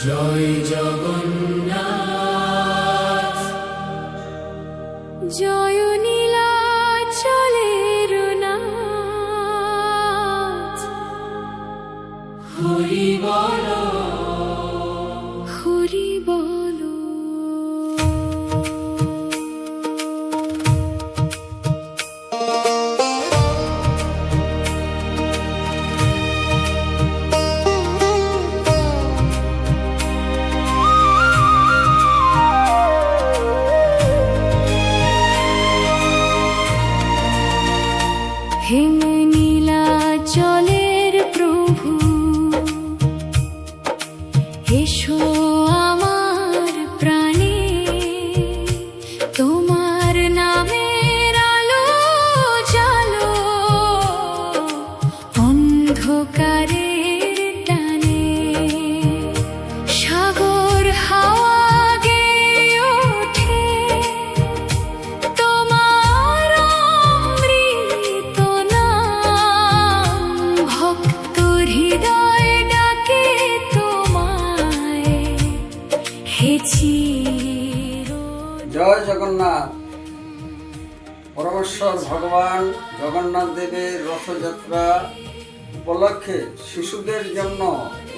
জয় জগন্নাথ, জয় নীলাচলের নাথ, হরি বল, হরি বলো। হে নীলাচলের প্রভু, এসো আমার প্রাণে, তোমার নামের আলো জালো অন্ধকারের টানে। সাগর হাওয়া গেয়ে ওঠে তোমার অমৃত নাম, ভক্ত হৃদয় ডাকে তোমায়, হে চির। জয় জগন্নাথ। পরমেশ্বর ভগবান জগন্নাথ দেবের রথযাত্রা উপলক্ষে শিশুদের জন্য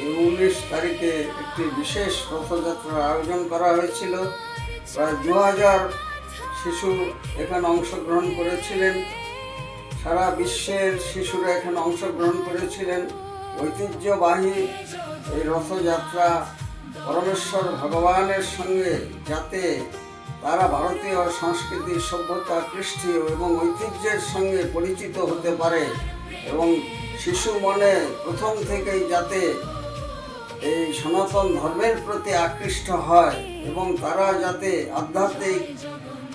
এই 19 তারিখে একটি বিশেষ রথযাত্রার আয়োজন করা হয়েছিল। প্রায় 2000 শিশু এখানে অংশগ্রহণ করেছিলেন। সারা বিশ্বের শিশুরা এখানে অংশগ্রহণ করেছিলেন। ঐতিহ্যবাহী এই রথযাত্রা পরমেশ্বর ভগবানের সঙ্গে যাতে তারা ভারতীয় সংস্কৃতি, সভ্যতা, কৃষ্টি এবং ঐতিহ্যের সঙ্গে পরিচিত হতে পারে এবং শিশু মনে প্রথম থেকেই যাতে এই সনাতন ধর্মের প্রতি আকৃষ্ট হয় এবং তারা যাতে আধ্যাত্মিক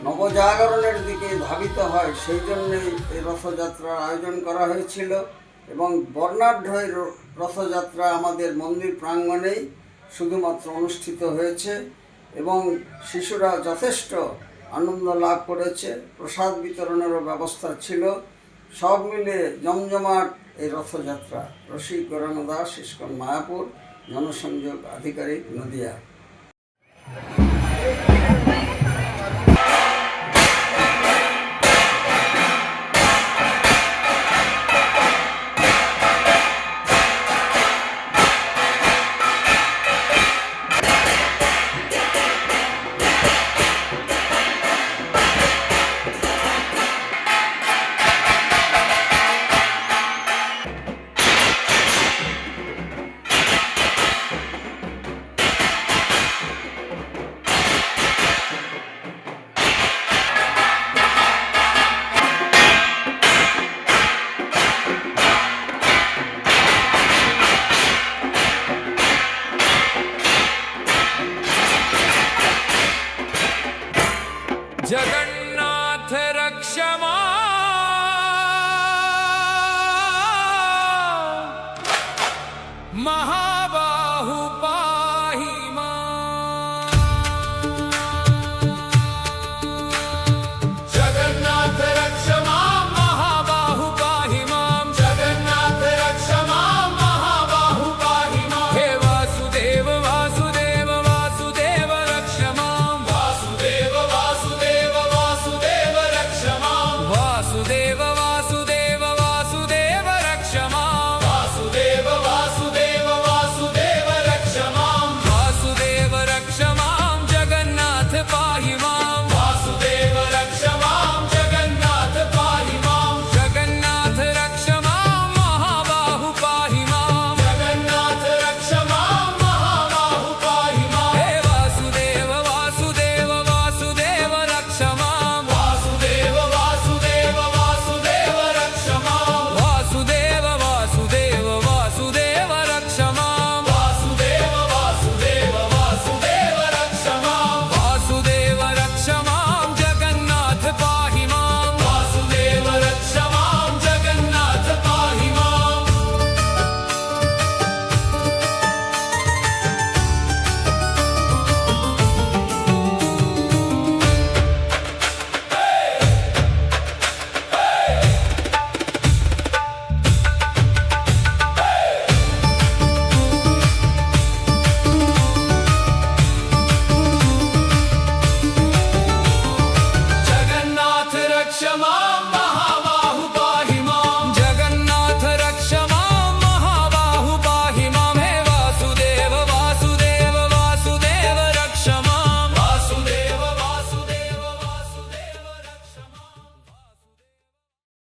নবজাগরণের দিকে ধাবিত হয়, সেই জন্যই এই রথযাত্রার আয়োজন করা হয়েছিল। এবং বর্ণাঢ্য এই রথযাত্রা আমাদের মন্দির প্রাঙ্গণেই শুধুমাত্র অনুষ্ঠিত হয়েছে এবং শিশুরা যথেষ্ট আনন্দ লাভ করেছে। প্রসাদ বিতরণেরও ব্যবস্থা ছিল। সব মিলে জমজমাট এই রথযাত্রা। রসিক গৌরাঙ্গ দাস, ইস্কন মায়াপুর, জনসংযোগ আধিকারিক, নদিয়া। जगन्नाथ रक्ष मां, महा